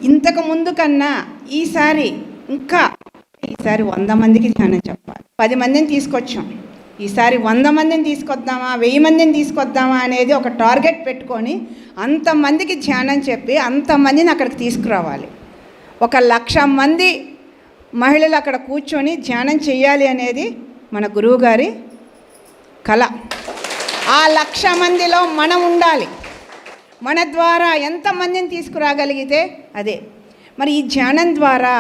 ఇంతకు ముందు కన్నా ఈసారి 100 మందికి ధ్యానం చెప్పాలి. 10 మందిని తీసుకొచ్చాం, ఈసారి 100 మందిని తీసుకొద్దామా, 1000 మందిని తీసుకొద్దామా అనేది ఒక టార్గెట్ పెట్టుకొని అంతమందికి ధ్యానం చెప్పి అంతమందిని అక్కడికి తీసుకురావాలి. 1,00,000 మంది మహిళలు అక్కడ కూర్చొని ధ్యానం చేయాలి అనేది మన గురువుగారి కళ. ఆ 1,00,000 మందిలో మనం ఉండాలి. మన ద్వారా ఎంతమందిని తీసుకురాగలిగితే అదే. మరి ఈ ధ్యానం ద్వారా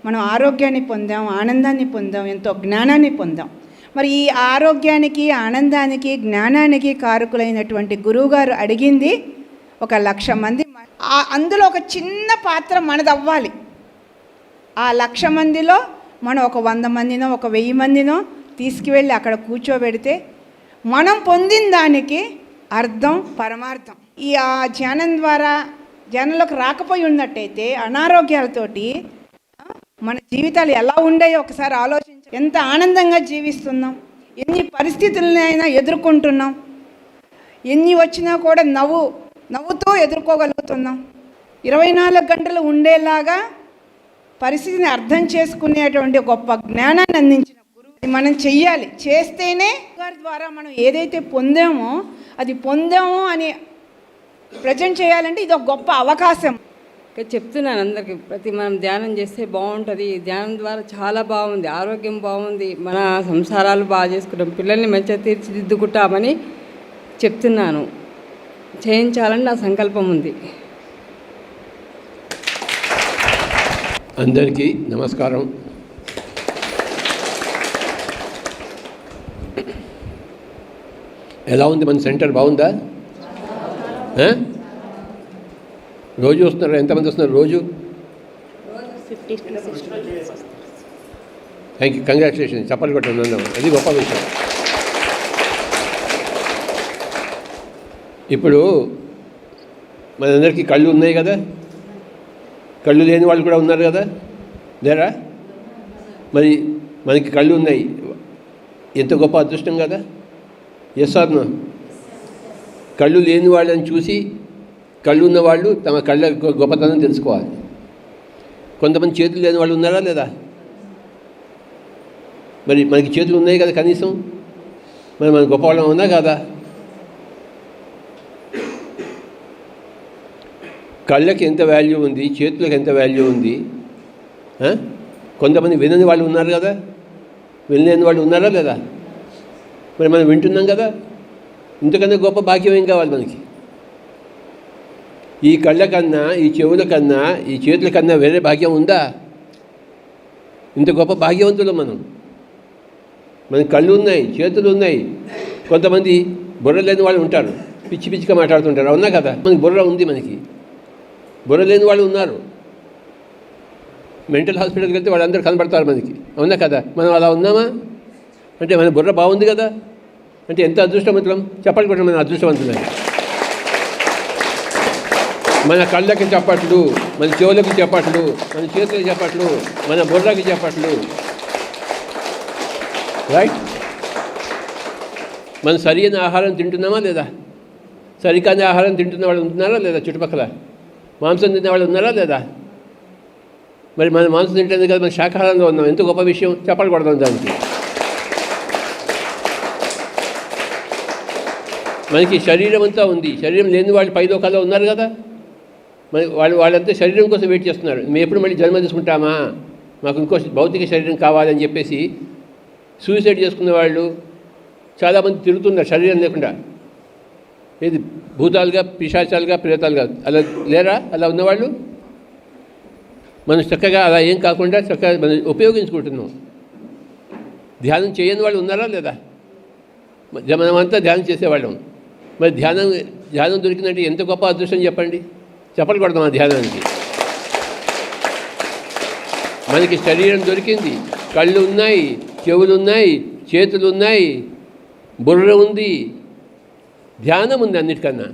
మనం ఆరోగ్యాన్ని పొందాం, ఆనందాన్ని పొందాం, ఎంతో జ్ఞానాన్ని పొందాం. మరి ఈ ఆరోగ్యానికి, ఆనందానికి, జ్ఞానానికి కారకులైనటువంటి గురువుగారు అడిగింది 1,00,000 మంది. అందులో ఒక చిన్న పాత్ర మనదవ్వాలి. ఆ 1,00,000 మందిలో మనం ఒక 100 మందినో, ఒక 1000 మందినో తీసుకువెళ్ళి అక్కడ కూర్చోబెడితే మనం పొందిన దానికి అర్థం, పరమార్థం. ఈ ధ్యానం ద్వారా ధ్యానంలోకి రాకపోయి ఉన్నట్టయితే అనారోగ్యాలతోటి మన జీవితాలు ఎలా ఉండేయో ఒకసారి ఆలోచించ. ఎంత ఆనందంగా జీవిస్తున్నాం, ఎన్ని పరిస్థితులనైనా ఎదుర్కొంటున్నాం, ఎన్ని వచ్చినా కూడా నవ్వుతూ ఎదుర్కోగలుగుతున్నాం. 24 గంటలు ఉండేలాగా పరిస్థితిని అర్థం చేసుకునేటువంటి గొప్ప జ్ఞానాన్ని అందించిన గురువు మనం చెయ్యాలి. చేస్తేనే వారి ద్వారా మనం ఏదైతే పొందామో అది పొందాము అని ప్రజెంట్ చేయాలంటే ఇది ఒక గొప్ప అవకాశం. చెప్తున్నాను అందరికీ, మనం ధ్యానం చేస్తే బాగుంటుంది. ధ్యానం ద్వారా చాలా బాగుంది, ఆరోగ్యం బాగుంది, మన సంసారాలు బాగా చేసుకుంటాం, పిల్లల్ని మంచిగా తీర్చిదిద్దుకుంటామని చెప్తున్నాను. చేయించాలని నా సంకల్పం ఉంది. అందరికీ నమస్కారం. ఎలా ఉంది మన సెంటర్? బాగుందా? రోజు వస్తున్నారు? ఎంతమంది వస్తున్నారు రోజు? Thank you, congratulation. చప్పట్లు కొట్టండి, అది గొప్ప విషయం. ఇప్పుడు మనందరికీ కళ్ళు ఉన్నాయి కదా, కళ్ళు లేని వాళ్ళు కూడా ఉన్నారు కదా, లేరా? మరి మనకి కళ్ళు ఉన్నాయి, ఎంత గొప్ప అదృష్టం కదా. Yes or no? కళ్ళు లేని వాళ్ళని చూసి కళ్ళు ఉన్నవాళ్ళు తమ కళ్ళ గొప్పతనం తెలుసుకోవాలి. కొంతమంది చేతులు లేని వాళ్ళు ఉన్నారా లేదా? మరి మనకి చేతులు ఉన్నాయి కదా కనీసం, మరి మన గొప్పవాళ్ళం ఉన్నా కదా? కళ్ళకి ఎంత వాల్యూ ఉంది, చేతులకు ఎంత వాల్యూ ఉంది. కొంతమంది వినని వాళ్ళు ఉన్నారు కదా, వినలేని వాళ్ళు ఉన్నారా లేదా? మరి మనం వింటున్నాం కదా, ఇంతకన్నా గొప్ప భాగ్యం ఏం కావాలి మనకి? ఈ కళ్ళ కన్నా, ఈ చెవుల కన్నా, ఈ చేతుల కన్నా వేరే భాగ్యం ఉందా? ఇంత గొప్ప భాగ్యవంతులు మనం. మనకి కళ్ళు ఉన్నాయి, చేతులు ఉన్నాయి. కొంతమంది బుర్ర లేని వాళ్ళు ఉంటారు, పిచ్చి పిచ్చిగా మాట్లాడుతుంటారు, అవునా కదా? మనకి బుర్ర ఉంది, మనకి బుర్ర లేని వాళ్ళు ఉన్నారు. మెంటల్ హాస్పిటల్కి వెళ్తే వాళ్ళందరూ కనబడతారు మనకి, అవునా కదా? మనం అలా ఉన్నామా? అంటే మన బుర్ర బాగుంది కదా, అంటే ఎంత అదృష్టవంతులం. చెప్పాలి కూడా మన అదృష్టవంతులని. మన కళ్ళకి చెప్పట్లు, మన చెవులకి చెప్పట్లు, మన చేతులకి చెప్పట్లు, మన బుర్రకి చెప్పట్లు, రైట్? మనం సరైన ఆహారం తింటున్నామా లేదా? సరికాని ఆహారం తింటున్న వాళ్ళు ఉంటున్నారా లేదా? చుట్టుపక్కల మాంసం తినే వాళ్ళు ఉన్నారా లేదా? మరి మన మాంసం తింటుంది కదా, మన శాకాహారంగా ఉన్నాం. ఎంత గొప్ప విషయం, చెప్పాలి కొడదాం దానికి. మనకి శరీరం అంతా ఉంది, శరీరం లేని వాళ్ళు పై లోకాల్లో ఉన్నారు కదా. మరి వాళ్ళంతా శరీరం కోసం వెయిట్ చేస్తున్నారు. మేము ఎప్పుడు మళ్ళీ జన్మ తీసుకుంటామా, మాకు ఇంకో భౌతిక శరీరం కావాలని చెప్పేసి సూసైడ్ చేసుకున్న వాళ్ళు చాలామంది తిరుగుతున్నారు శరీరం లేకుండా. ఇది భూతాలుగా, పిశాచాలుగా, ప్రేతాలుగా. అలా లేరా? అలా ఉన్నవాళ్ళు మనం చక్కగా అలా ఏం కాకుండా చక్కగా మనం ఉపయోగించుకుంటున్నాం. ధ్యానం చేయని వాళ్ళు ఉన్నారా లేదా? మనమంతా ధ్యానం చేసేవాళ్ళం. మరి ధ్యానం దొరికిందంటే ఎంత గొప్ప అదృష్టం చెప్పండి. చెప్పలు కొడదాం ఆ ధ్యానానికి. మనకి శరీరం దొరికింది, కళ్ళు ఉన్నాయి, చెవులు ఉన్నాయి, చేతులు ఉన్నాయి, బుర్ర ఉంది, ధ్యానం ఉంది. అన్నిటికన్నా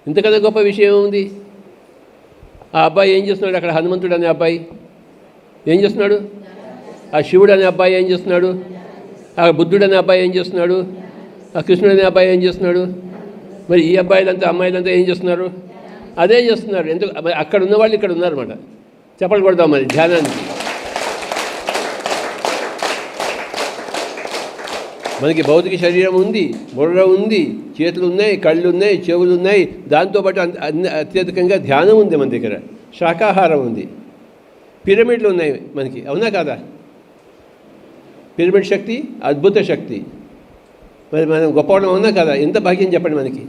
ఇంతకన్నా గొప్ప విషయం ఉంది. ఆ అబ్బాయి ఏం చేస్తున్నాడు అక్కడ? హనుమంతుడు అనే అబ్బాయి ఏం చేస్తున్నాడు? ఆ శివుడు అనే అబ్బాయి ఏం చేస్తున్నాడు? ఆ బుద్ధుడు అనే అబ్బాయి ఏం చేస్తున్నాడు? ఆ కృష్ణుడు అనే అబ్బాయి ఏం చేస్తున్నాడు? మరి ఈ అబ్బాయిలంతా, అమ్మాయిలంతా ఏం చేస్తున్నారు? అదే చేస్తున్నారు. ఎందుకు అక్కడ ఉన్న వాళ్ళు ఇక్కడ ఉన్నారన్నమాట. చెప్పలు కొడదాం మరి ధ్యానానికి. మనకి భౌతిక శరీరం ఉంది, బుర్ర ఉంది, చేతులు ఉన్నాయి, కళ్ళు ఉన్నాయి, చెవులు ఉన్నాయి. దాంతోపాటు అత్యధికంగా ధ్యానం ఉంది మన దగ్గర, శాకాహారం ఉంది, పిరమిడ్లు ఉన్నాయి మనకి. అవునా కాదా? పిరమిడ్ శక్తి అద్భుత శక్తి. మరి మనం గొప్పవాళ్ళం అవునా కదా? ఎంత భాగ్యం చెప్పండి మనకి.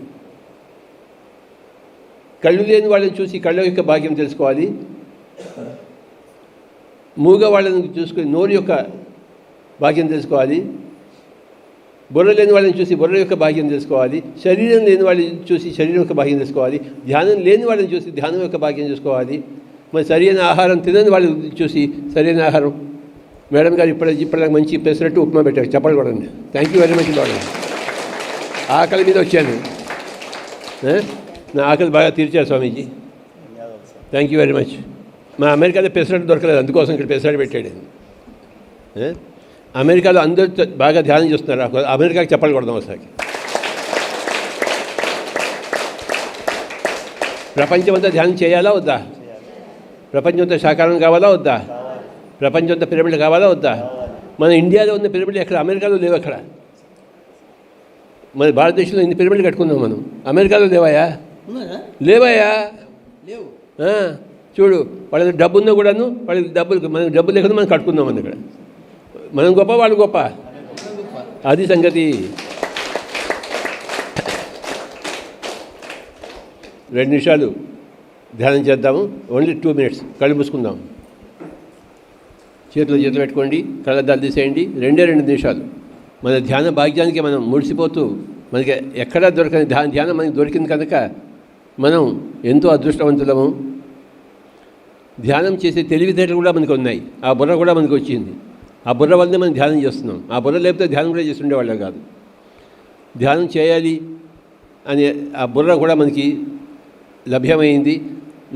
కళ్ళు లేని వాళ్ళని చూసి కళ్ళ యొక్క భాగ్యం తెలుసుకోవాలి, మూగ వాళ్ళని చూసుకొని నోరు యొక్క భాగ్యం తెలుసుకోవాలి, బుర్ర లేని వాళ్ళని చూసి బుర్ర యొక్క భాగ్యం తెలుసుకోవాలి, శరీరం లేని వాళ్ళని చూసి శరీరం యొక్క భాగ్యం తెలుసుకోవాలి, ధ్యానం లేని వాళ్ళని చూసి ధ్యానం యొక్క భాగ్యం చూసుకోవాలి. మరి సరైన ఆహారం తినని వాళ్ళని చూసి సరైన ఆహారం. మేడం గారు ఇప్పటిదాకా మంచి పెసరట్టు ఉప్మా పెట్టారు, చెప్పలు కూడా. Thank you very much madam. ఆకలి మీద వచ్చాను, నా ఆకలి బాగా తీర్చారు Swamiji. Thank you very much. మా అమెరికాలో పెసరట్టు దొరకలేదు, అందుకోసం ఇక్కడ పెసరట్టు పెట్టాడు. అమెరికాలో అందరూ బాగా ధ్యానం చేస్తున్నారు. అమెరికాకి చెప్పలు కొడదాం ఒకసారి. ప్రపంచమంతా ధ్యానం చేయాలా వద్దా? ప్రపంచంతో శాకాహారం కావాలా వద్దా? ప్రపంచంతో పిరమిడ్లు కావాలా వద్దా? మన ఇండియాలో ఉన్న పిరమిడ్లు ఎక్కడ? అమెరికాలో లేవు. అక్కడ మన భారతదేశంలో ఇన్ని పిరమిడ్లు కట్టుకున్నాం మనం. అమెరికాలో లేవాయా? లేవాయా? లేవు. చూడు, వాళ్ళ డబ్బు ఉన్నా కూడాను వాళ్ళకి మనకు డబ్బు లేకుండా మనం కట్టుకుందాం. మన ఇక్కడ మనం గొప్ప, వాళ్ళు గొప్ప. అది సంగతి. 2 నిమిషాలు ధ్యానం చేద్దాము. Only 2 minutes. కళ్ళు మూసుకుందాం. చేతులు పెట్టుకోండి, కళ్ళద్దాలు తీసేయండి. 2 నిమిషాలు మన ధ్యాన భాగ్యానికి మనం ముడిసిపోతూ, మనకి ఎక్కడా దొరకని ధ్యానం మనకి దొరికింది కనుక మనం ఎంతో అదృష్టవంతులము. ధ్యానం చేసే తెలివితేటలు కూడా మనకు ఉన్నాయి, ఆ బుర్ర కూడా మనకు వచ్చింది. ఆ బుర్ర వల్లనే మనం ధ్యానం చేస్తున్నాం. ఆ బుర్ర లేకపోతే ధ్యానం కూడా చేస్తుండేవాళ్ళం కాదు. ధ్యానం చేయాలి అనే ఆ బుర్ర కూడా మనకి లభ్యమైంది,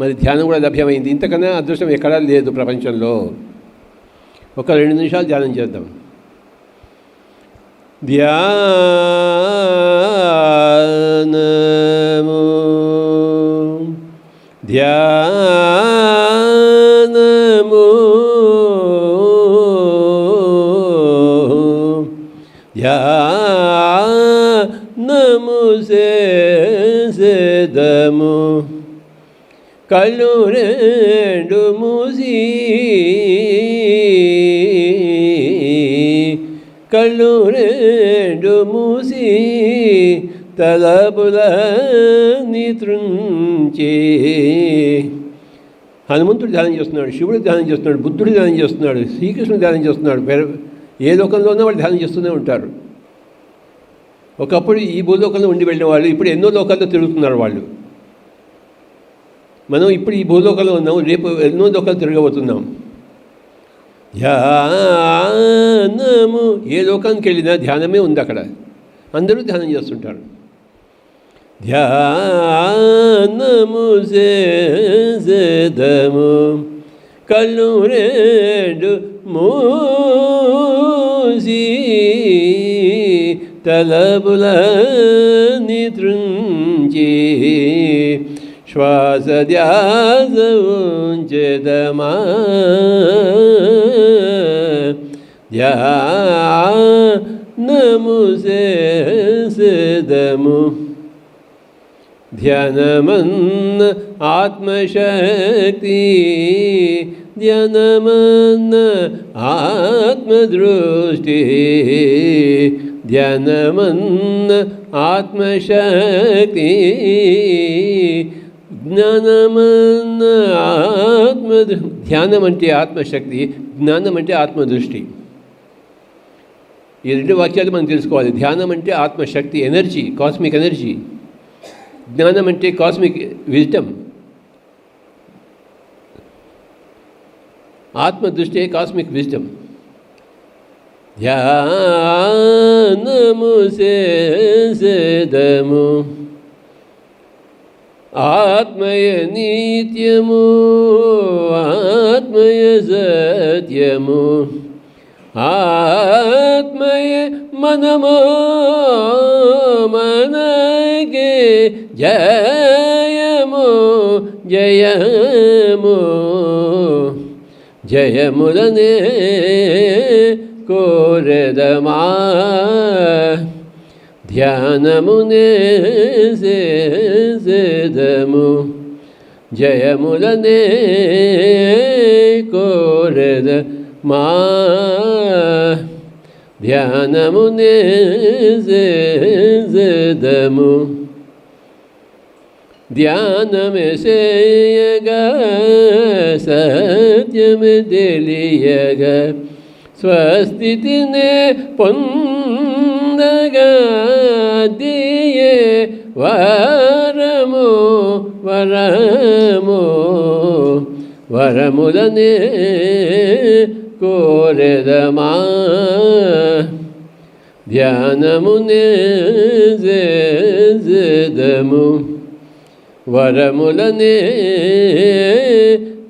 మరి ధ్యానం కూడా లభ్యమైంది. ఇంతకన్నా అదృష్టం ఎక్కడా లేదు ప్రపంచంలో. ఒక 2 నిమిషాలు ధ్యానం చేద్దాం. ధ్యానము ధ్యానము ధ్యానము సేదము కళ్ళు 2 మూసి కళ్ళు 2 మూసి తలపులని త్రుంచి. హనుమంతుడు ధ్యానం చేస్తున్నాడు, శివుడు ధ్యానం చేస్తున్నాడు, బుద్ధుడు ధ్యానం చేస్తున్నాడు, శ్రీకృష్ణుడు ధ్యానం చేస్తున్నాడు. ఏ లోకంలో ఉన్నా వాళ్ళు ధ్యానం చేస్తూనే ఉంటారు. ఒకప్పుడు ఈ భూలోకంలో ఉండి వెళ్ళిన వాళ్ళు ఇప్పుడు ఎన్నో లోకాల్లో తిరుగుతున్నారు వాళ్ళు. మనం ఇప్పుడు ఈ భూలోకంలో ఉన్నాం, రేపు ఎన్నో లోకాలు తిరగబోతున్నాం. ధ్యానము ఏ లోకానికి వెళ్ళినా ధ్యానమే ఉంది. అక్కడ అందరూ ధ్యానం చేస్తుంటారు. ధ్యానము సేదము కళ్ళు 2 మూసి తలపులని త్రుంచి శ్వాస ధ్యాస ఉంచెదమా ధ్యానము సేదము. ధ్యానమన్న ఆత్మశక్తి ధ్యానమన్న ఆత్మదృష్టి ధ్యానమన్న ఆత్మశక్తి జ్ఞానమన్న ధ్యానం అంటే ఆత్మశక్తి, జ్ఞానం అంటే ఆత్మదృష్టి. ఈ 2 వాక్యాలు మనం తెలుసుకోవాలి. ధ్యానం అంటే ఆత్మశక్తి, ఎనర్జీ, కాస్మిక్ ఎనర్జీ. జ్ఞానం అంటే కాస్మిక్ విజ్డమ్. ఆత్మదృష్టి కాస్మిక్ విజ్డమ్. ధ్యానము సేదము ఆత్మయ నిత్యము ఆత్మయ సత్యము ఆత్మయ మనమో మనకే జయము జయము జయములనే కోరెదమా ధ్యానమునే సేదము జయములనే కోరెదమా ధ్యానమునే సేదము ధ్యానమే చేయగా సత్యమే తెలియగా స్వస్థితినే పొందగా దియే వరము వరము వరములనే కోరెదమా ధ్యానమునే సేదము వరములనే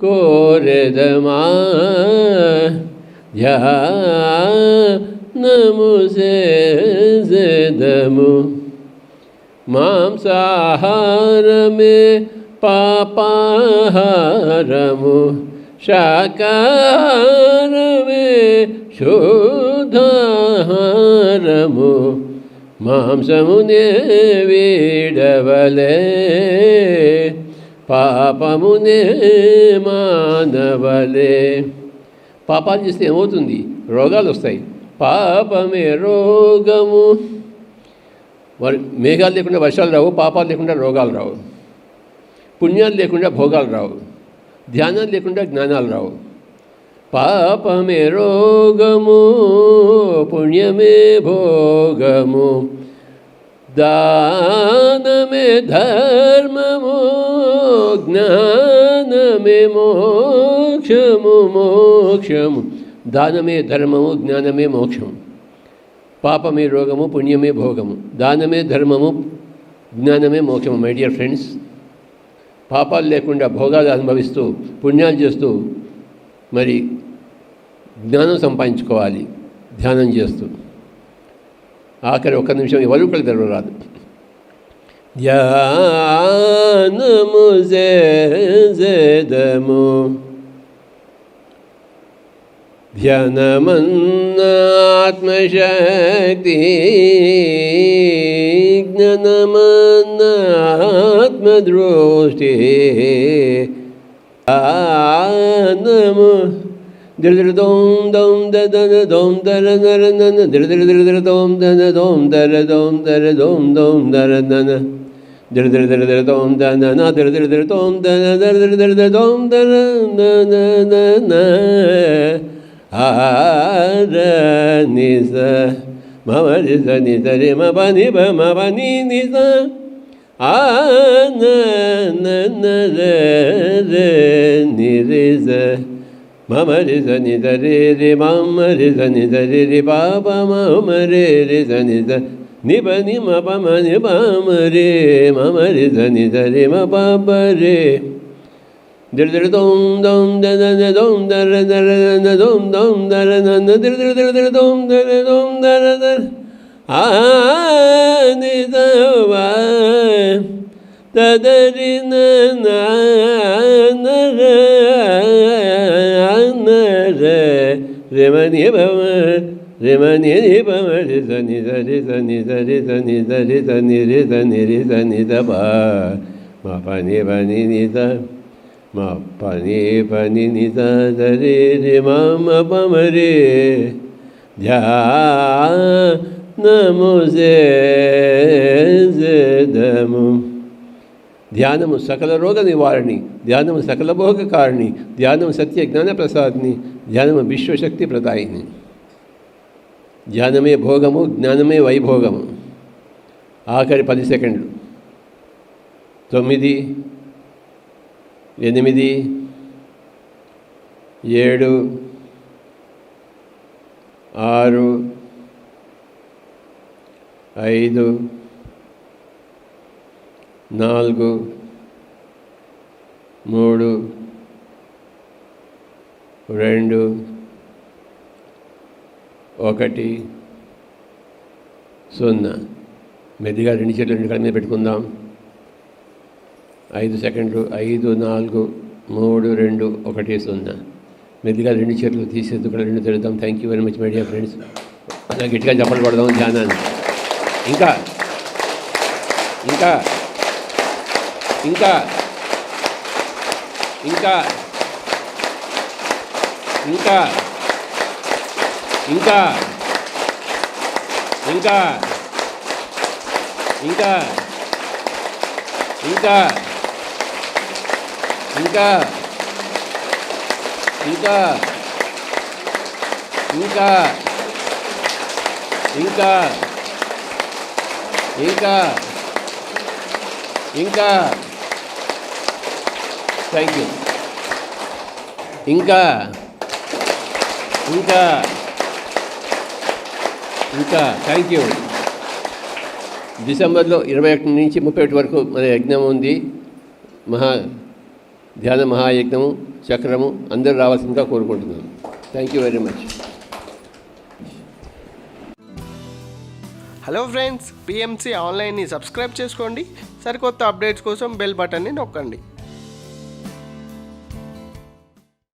కోరెదమా ధ్యానము సేదము మాంసాహారమే పాపాహారము శాకాహారమే శుద్ధాహారము మాంసమునే వీడవలే పాపమునే మానవలే పాపాలు చేస్తే ఏమవుతుంది రోగాలు వస్తాయి పాపమే రోగము మేఘాలు లేకుండా వర్షాలు రావు పాపాలు లేకుండా రోగాలు రావు పుణ్యాలు లేకుండా భోగాలు రావు ధ్యానాలు లేకుండా జ్ఞానాలు రావు పాపమే రోగము పుణ్యమే భోగము దానమే ధర్మము జ్ఞానమే మోక్షము మోక్షము దానమే ధర్మము జ్ఞానమే మోక్షము పాపమే రోగము పుణ్యమే భోగము దానమే ధర్మము జ్ఞానమే మోక్షము మై డియర్ ఫ్రెండ్స్ పాపాలు లేకుండా భోగాలు అనుభవిస్తూ పుణ్యాలు చేస్తూ మరి జ్ఞానం సంపాదించుకోవాలి ధ్యానం చేస్తూ ఆఖరి ఒక్క నిమిషం ఎవరు కూడా తెరవరాదు ధ్యానము సేదము ధ్యానమన్నాత్మశక్తి జ్ఞానమన్నాత్మదృష్టి ధ్యానము దిర్ దోం దోం దన దోం దర నర నన దిర్ దోం దన దోం దర దోం దర దోం దోం దర నన దిర్ దోం దన న దిర్ దోం దన దిర్ దోం దర నన నన ఆర నిస మమ రిస నిస రి మ పని బ మ పని నిస ఆ న న న ర ర ని రి స మమ రి స ని ద రి రి మమ రి స ని ద రి రి ప ప మమ రి రి స ని ద ని ప ని మ ప మ ని ప మ రి మమ రి స ని ద రి మ ప ప రి దిర్ దోం దోం దన దోం దర దర న దోం దోం దర న దిర్ దోం దర దోం దర దర ఆ ని ద వ తదరి న న న ర న ర రి మ ని భ మ రి మ ని ని భ మ రి స ని ద రి స ని ద రి స ని ద రి స ని రి స ని రి స ని ద ప మ ప ని భ ని ని ద మ ప ని ప ని ని ద ద రి రి మ మ ప మ రి ధ్యానము సేదము ధ్యానము సకల రోగ నివారణి ధ్యానము సకల భోగ కారణి ధ్యానము సత్య జ్ఞాన ప్రసాదిని ధ్యానము విశ్వశక్తి ప్రదాయిని ధ్యానమే భోగము జ్ఞానమే వైభోగము ఆఖరి 10 సెకండ్లు 9 8 7 6 5 4 3 2 1 0 మెల్లిగా 2 చేతులు 2 కళ్ళ మీద పెట్టుకుందాం 5 సెకండ్లు. 5 4 3 2 1 0. మెల్లిగా 2 చేతులు తీసేది కూడా 2 తిరుగుతాం. Thank you very much my dear friends. అలా గట్టిగా చప్పట్లు కొడదాం ధ్యానాన్ని. ఇంకా ఇంకా ఇంకా ఇంకా ఇంకా ఇంకా ఇంకా ఇంకా ఇంకా ఇంకా ఇంకా ఇంకా ఇంకా ఇంకా ఇంకా థ్యాంక్ యూ. ఇంకా ఇంకా ఇంకా థ్యాంక్ యూ. డిసెంబర్లో 21 నుంచి 31 వరకు మన యజ్ఞం ఉంది. ధ్యాన మహాయజ్ఞము చక్రము అందరూ రావాల్సిందిగా కోరుకుంటున్నాను. Thank you very much. Hello friends, PMC ఆన్లైన్ని సబ్స్క్రైబ్ చేసుకోండి. సరికొత్త అప్డేట్స్ కోసం బెల్ బటన్ని నొక్కండి.